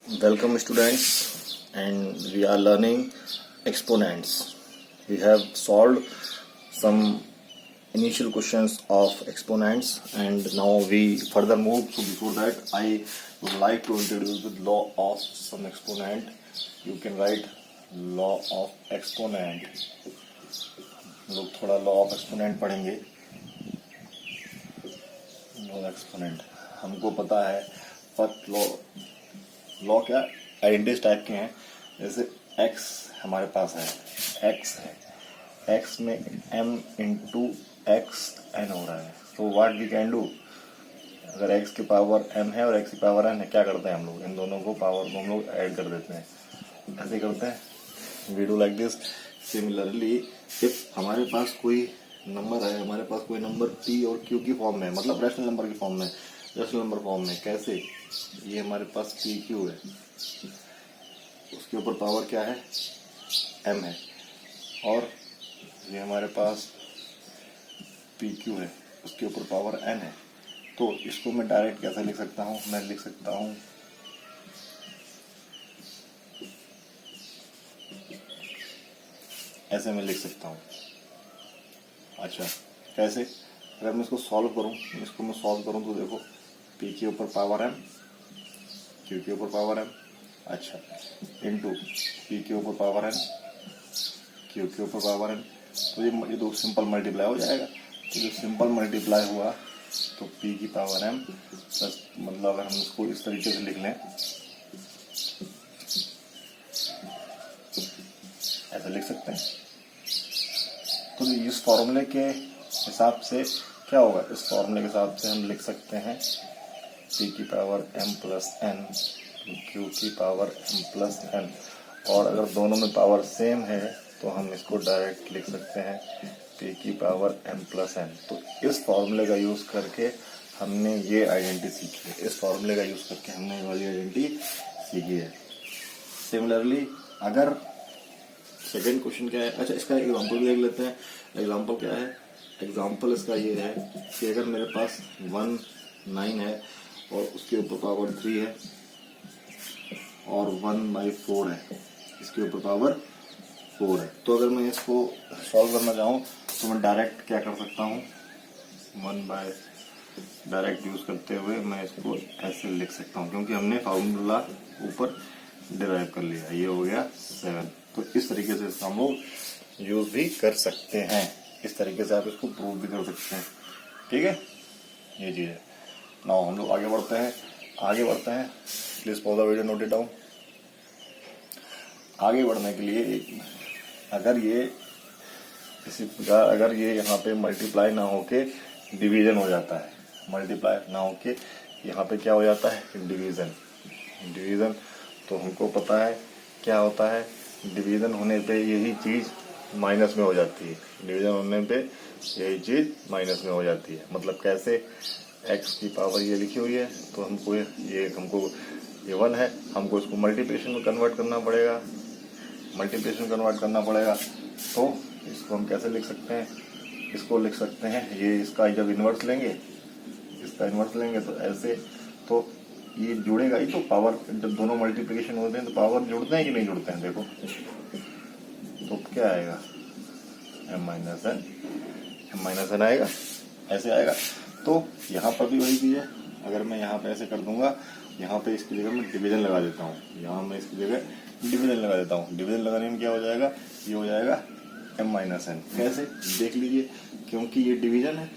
Welcome students, and we are learning exponents. We have solved some initial questions of exponents and now we further move. So before that I would like to introduce the law of some exponent. You can write law of exponent. हम लोग थोड़ा law of exponent पढ़ेंगे. Law exponent हमको पता है. First law क्या identities type के हैं. जैसे x हमारे पास है, x है, x में m इंटू एक्स एन हो रहा है. तो व्हाट वी कैन डू, अगर x की पावर m है और x की पावर n है, क्या करते हैं हम लोग, इन दोनों को पावर को हम लोग ऐड कर देते हैं. ऐसे करते हैं, we do like this. Similarly if हमारे पास कोई नंबर है, हमारे पास कोई नंबर p और q की फॉर्म में, मतलब रैशनल नंबर की फॉर्म में, रैशनल नंबर फॉर्म में कैसे, ये हमारे पास पी क्यू है, उसके ऊपर पावर क्या है, m है, और ये हमारे पास पी क्यू है, उसके ऊपर पावर n है. तो इसको मैं डायरेक्ट कैसे लिख सकता हूँ, मैं लिख सकता हूँ ऐसे मैं लिख सकता हूँ. अच्छा कैसे, अगर मैं इसको सॉल्व करूँ, तो देखो पी के ऊपर पावर m, क्यू के ऊपर पावर m, अच्छा इंटू पी के ऊपर पावर n, क्यू के ऊपर पावर n. तो ये दो सिंपल मल्टीप्लाई हो जाएगा. तो जो सिंपल मल्टीप्लाई हुआ तो p की पावर m प्लस, मतलब अगर हम इसको इस तरीके से लिख लें, ऐसा लिख सकते हैं. तो इस फॉर्मूले के हिसाब से क्या होगा, इस फॉर्मूले के हिसाब से हम लिख सकते हैं p की power m plus n, q की पावर m प्लस n. और अगर दोनों में पावर सेम है तो हम इसको डायरेक्ट लिख सकते हैं p की पावर m प्लस n. तो इस फॉर्मूले का यूज करके हमने ये आइडेंटिटी सीखी है, इस फॉर्मूले का यूज करके हमने ये वाली आइडेंटिटी सीखी है. सिमिलरली अगर सेकेंड क्वेश्चन क्या है, अच्छा इसका एग्जांपल भी देख लेते हैं. एग्जांपल क्या है, एग्जांपल इसका ये है कि अगर मेरे पास 9 है और उसके ऊपर पावर 3 है और 1/4 है, इसके ऊपर पावर 4 है. तो अगर मैं इसको सॉल्व करना चाहूँ तो मैं डायरेक्ट क्या कर सकता हूँ, डायरेक्ट यूज करते हुए मैं इसको ऐसे लिख सकता हूँ, क्योंकि हमने फार्मूला ऊपर डिराइव कर लिया. ये हो गया 7. तो इस तरीके से इसका हम लोग यूज भी कर सकते हैं. इस तरीके से आप इसको प्रूव भी कर सकते हैं. ठीक है, ये चीज है. नाउ हम लोग आगे बढ़ते हैं. Please pause the video, note it down. आगे बढ़ने के लिए अगर ये इसी प्रकार, अगर ये यहाँ पे मल्टीप्लाई ना होके डिवीजन हो जाता है, मल्टीप्लाई ना होके यहाँ पे क्या हो जाता है, डिवीजन. तो हमको पता है क्या होता है, डिवीजन होने पे यही चीज माइनस में हो जाती है. डिवीजन होने पे यही चीज माइनस में हो जाती है. मतलब कैसे, x की पावर ये लिखी हुई है, तो हमको ये 1 है, हमको इसको मल्टीप्लिकेशन में कन्वर्ट करना पड़ेगा. तो इसको हम कैसे लिख सकते हैं, इसको लिख सकते हैं, ये इसका जब इन्वर्स लेंगे तो ऐसे, तो ये जुड़ेगा ही. तो पावर जब दोनों मल्टीप्लिकेशन होते हैं तो पावर जुड़ते हैं कि नहीं जुड़ते हैं, देखो. तो क्या आएगा, m माइनस n आएगा, ऐसे आएगा. तो यहाँ पर भी वही चीज है. अगर मैं यहाँ पे ऐसे कर दूंगा, यहाँ पे इसकी जगह मैं डिवीजन लगा देता हूँ, डिवीजन लगाने में क्या हो जाएगा, ये हो जाएगा m-n. कैसे, देख लीजिए, क्योंकि ये डिवीजन है,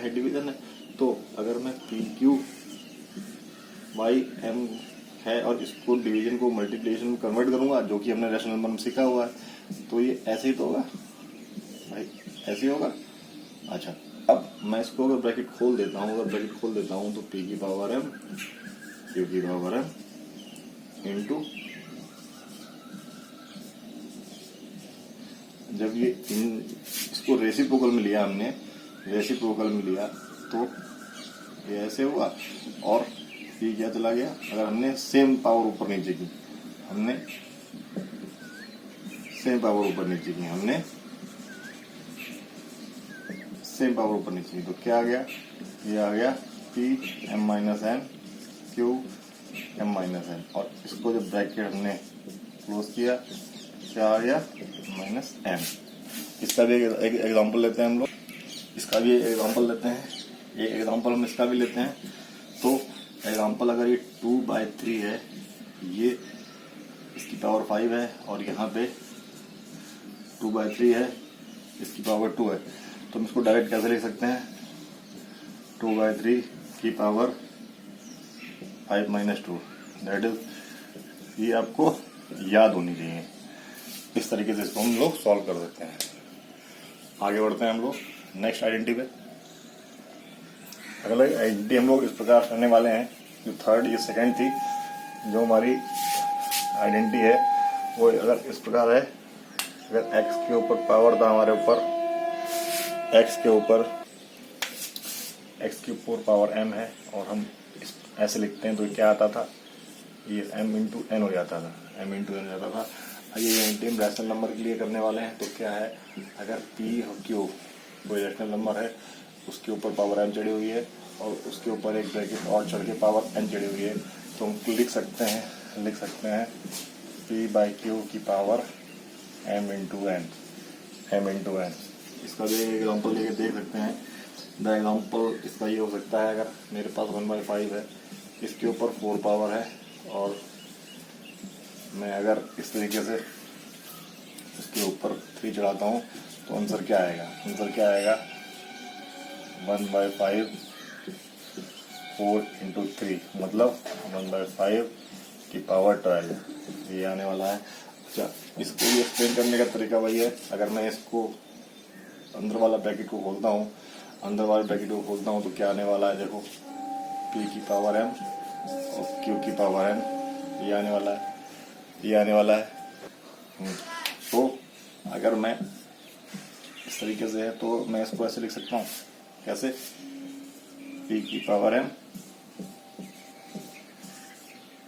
डिवीजन है. तो अगर मैं पी क्यू बाई m है और इसको डिवीजन को मल्टीप्लिकेशन में कन्वर्ट करूंगा, जो कि हमने रैशनल नंबर में सीखा हुआ है, तो ये ऐसे ही तो होगा भाई, ऐसे ही होगा. अच्छा, अब मैं इसको अगर ब्रैकेट खोल देता हूँ, तो p की पावर m, q की पावर m इंटू, जब ये इसको रेसिप्रोकल में लिया हमने, तो ये ऐसे हुआ और ये क्या चला गया. अगर हमने सेम पावर ऊपर नीचे की, तो क्या आ गया, ये आ गया p m-n q m minus n, और इसको जब ब्रैकेट हमने क्लोज किया क्या आ गया माइनस m। इसका भी एक एग्जांपल लेते हैं हम लोग, इसका भी एग्जांपल लेते हैं, एक एग्जांपल हम इसका भी लेते हैं। तो एग्जांपल अगर ये 2/3 है, ये इसकी पावर 5 है और यहाँ पे 2/3 है, इसकी पावर 2 है, तो हम इसको डायरेक्ट कैसे लिख सकते हैं 2/3 की पावर 5 माइनस 2, दैट इज, ये आपको याद होनी चाहिए। इस तरीके से इसको हम लोग सॉल्व कर देते हैं। आगे बढ़ते हैं हम लोग नेक्स्ट आइडेंटिटी पे। अगला आइडेंटिटी हम लोग इस प्रकार करने वाले हैं, जो थर्ड ये सेकंड थी, जो हमारी आइडेंटिटी है वो अगर इस प्रकार है, अगर x के ऊपर पावर था हमारे ऊपर, x के ऊपर पावर m है और हम ऐसे लिखते हैं तो क्या आता था, ये m इंटू n हो जाता था, m इंटू n हो जाता था। ये एंटीम रैशनल नंबर के लिए करने वाले हैं, तो क्या है, अगर p और q कोई रैशनल नंबर है, उसके ऊपर पावर m चढ़ी हुई है और उसके ऊपर एक ब्रैकेट और चढ़ के पावर n चढ़ी हुई है, तो हम लिख सकते हैं p/q की पावर m इंटू n। इसका भी एग्जाम्पल लेके देख सकते हैं। द एग्जाम्पल इसका ये हो सकता है, अगर मेरे पास 1/5 है, इसके ऊपर 4 पावर है और मैं अगर इस तरीके से इसके ऊपर 3 चढ़ाता हूँ तो आंसर क्या आएगा, 1/5 4 इंटू 3 मतलब 1/5 की पावर 12, ये आने वाला है। अच्छा, इसको भी एक्सप्लेन करने का तरीका वही है, अगर मैं इसको अंदर वाला ब्रैकेट को खोलता हूँ तो क्या आने वाला है, देखो p की पावर m और q की पावर n, ये आने वाला है। तो अगर मैं इस तरीके से है तो मैं इसको ऐसे लिख सकता हूँ, कैसे, p की पावर m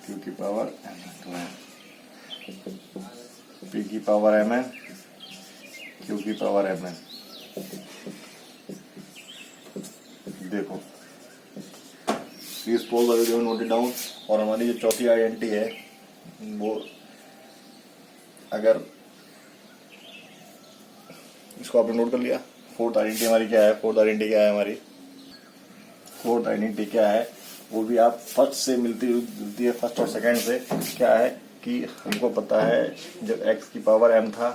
q की पावर n, p की पावर mn q की पावर mn। देखो please pause the video, note it down. और हमारी जो चौथी आइडेंटिटी है वो, अगर इसको आपने नोट कर लिया, फोर्थ आइडेंटिटी हमारी क्या है, फोर्थ आइडेंटिटी क्या है, वो भी आप फर्स्ट से मिलती जुलती है, फर्स्ट और सेकंड से। क्या है कि हमको पता है जब x की पावर m था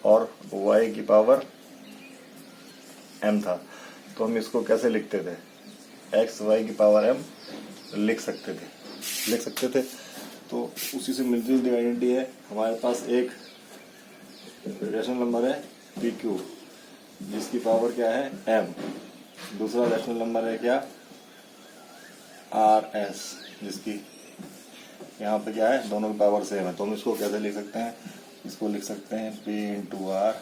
और y की पावर m था, तो हम इसको कैसे लिखते थे, x y की पावर m लिख सकते थे। तो उसी से मिलती जुलती आइडेंटिटी है। हमारे पास एक रैशनल नंबर है pq, जिसकी पावर क्या है m, दूसरा रैशनल नंबर है क्या rs, जिसकी यहाँ पे क्या है, दोनों की पावर सेम है। तो हम इसको कैसे लिख सकते हैं, इसको लिख सकते हैं p into r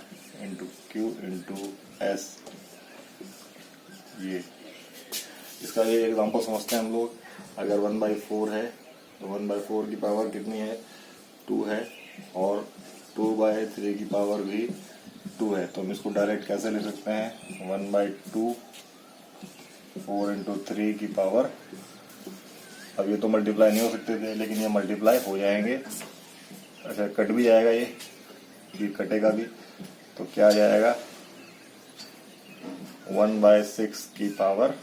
into q into s। ये इसका ये एग्जांपल समझते हैं हम लोग। अगर 1/4 है तो 1/4 की पावर कितनी है, 2 है, और 2/3 की पावर भी 2 है। तो हम इसको डायरेक्ट कैसे लिख सकते हैं, 1/2 4 इंटू 3 की पावर, अब ये तो मल्टीप्लाई नहीं हो सकते थे, लेकिन ये मल्टीप्लाई हो जाएंगे। अच्छा, कट भी जाएगा, ये कटेगा भी, तो क्या आ जाएगा 1/6 की पावर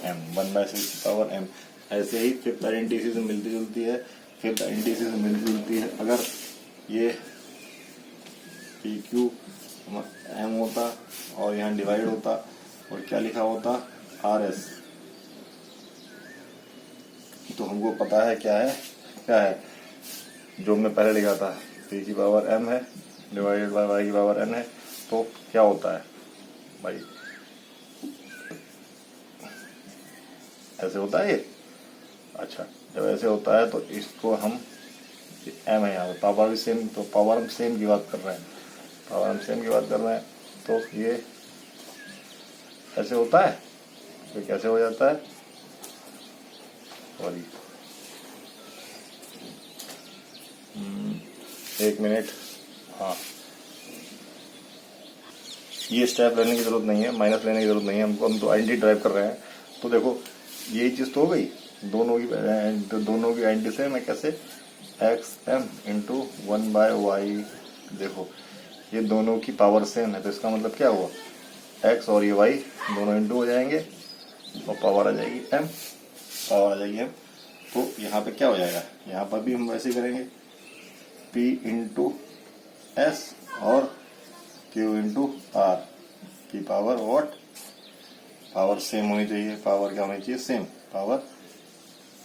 m, 1/6 की पावर m। ऐसे ही फिफ्थ आइडेंटिटी से मिलती जुलती है। अगर ये pq m होता और यहाँ डिवाइड होता और क्या लिखा होता rs, तो हमको पता है क्या है जो हमने पहले लिखा था, p की पावर m है डिवाइडेड बाय y की पावर n है। तो क्या होता है भाई, ऐसे होता है ये। अच्छा, जब ऐसे होता है तो इसको हम m है, यहाँ पे पावर भी सेम, तो पावर हम सेम की बात कर रहे हैं, तो ये ऐसे होता है, तो कैसे हो जाता है, सॉरी 1 मिनट, हाँ, ये स्टेप लेने की जरूरत नहीं है, माइनस लेने की जरूरत नहीं है हमको, हम तो आइडेंटिटी ड्राइव कर रहे हैं। तो देखो ये चीज तो हो गई, दोनों की आइडेंटिटी सेम है। कैसे? X m into 1/y। देखो ये दोनों की पावर सेम है, तो इसका मतलब क्या हुआ, एक्स और ये वाई दोनों इंटू हो जाएंगे और पावर आ जाएगी एम, पावर आ जाएगी एम। तो यहाँ पे क्या हो जाएगा, यहाँ पर भी हम वैसे ही करेंगे, पी इंटू एस और क्यू इंटू आर की पावर व्हाट, पावर सेम होनी चाहिए। पावर क्या होनी चाहिए, सेम, पावर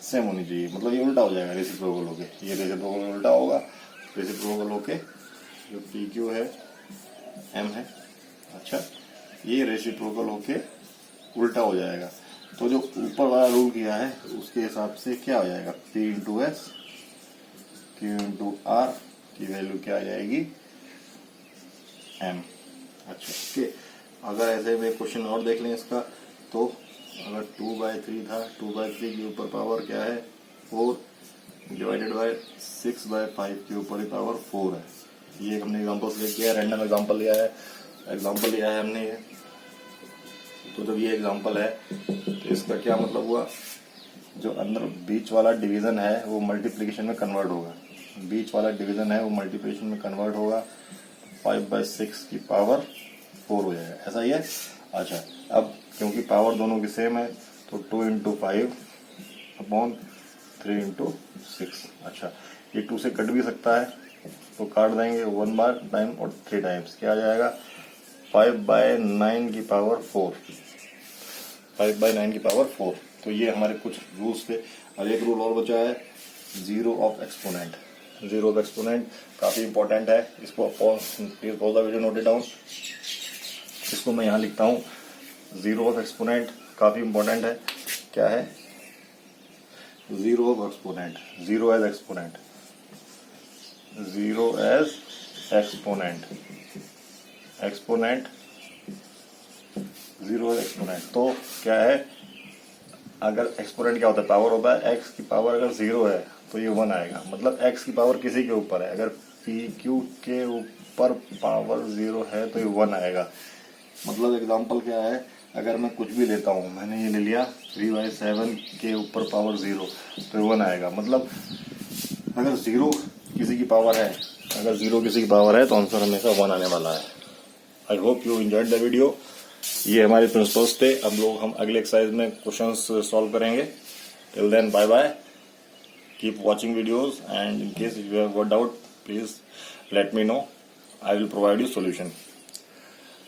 सेम होनी चाहिए। मतलब ये उल्टा हो जाएगा रेसिप्रोकल होके, ये रेसिप्रोकल उल्टा होगा। रेसिप्रोकल होके जो पी क्यू है एम है, अच्छा ये रेसिप्रोकल होके उल्टा हो जाएगा। तो जो ऊपर वाला रूल किया है उसके हिसाब से क्या हो जाएगा, P into S Q into R की वैल्यू क्या आ जाएगी, एम। अच्छा ओके, अगर ऐसे में क्वेश्चन और देख लें इसका, तो अगर 2/3 था, 2/3 के ऊपर पावर क्या है 4 डिवाइडेड बाय 6/5 के ऊपर पावर 4 है। ये हमने एग्जांपल्स ले किया, रैंडम एग्जांपल लिया है हमने ये। तो जब ये एग्जांपल है तो इसका क्या मतलब हुआ, जो अंदर बीच वाला डिवीजन है वो मल्टीप्लिकेशन में कन्वर्ट होगा, बीच वाला डिवीजन है वो मल्टीप्लिकेशन में कन्वर्ट होगा, 5/6 की पावर 4 हो जाएगा, ऐसा ही है। अच्छा अब क्योंकि पावर दोनों की सेम है तो 2 इंटू 5 अपॉन 3 इंटू 6। अच्छा ये 2 से कट भी सकता है तो काट देंगे 1 बार टाइम और 3 टाइम्स, क्या आ जाएगा 5/9 की पावर 4, 5/9 की पावर 4। तो ये हमारे कुछ रूल्स थे। अब एक रूल और बचा है, zero of exponent. Zero of exponent काफी इंपॉर्टेंट है, इसको please pause the video, note it down. इसको मैं यहाँ लिखता हूँ, जीरो ऑफ एक्सपोनेंट काफी इंपॉर्टेंट है। क्या है, zero of exponent, zero as exponent, zero as exponent, exponent zero as exponent. तो क्या है, अगर एक्सपोनेंट क्या होता है, पावर होता है, एक्स की पावर अगर 0 है तो ये 1 आएगा। मतलब एक्स की पावर किसी के ऊपर है, अगर पी क्यू के ऊपर पावर 0 है तो ये 1 आएगा। मतलब एग्जांपल क्या है, अगर मैं कुछ भी लेता हूँ, मैंने ये ले लिया 3/7 के ऊपर पावर 0 तो 1 आएगा। मतलब अगर 0 किसी की पावर है, अगर 0 किसी की पावर है तो आंसर हमेशा 1 आने वाला है। I hope you enjoyed the video. ये हमारे प्रिंसिपल्स थे। अब लोग हम अगले एक्सरसाइज में क्वेश्चंस सॉल्व करेंगे। Till then bye bye, keep watching videos and in case you have got doubt please let me know, I will provide you solution.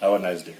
Have a nice day.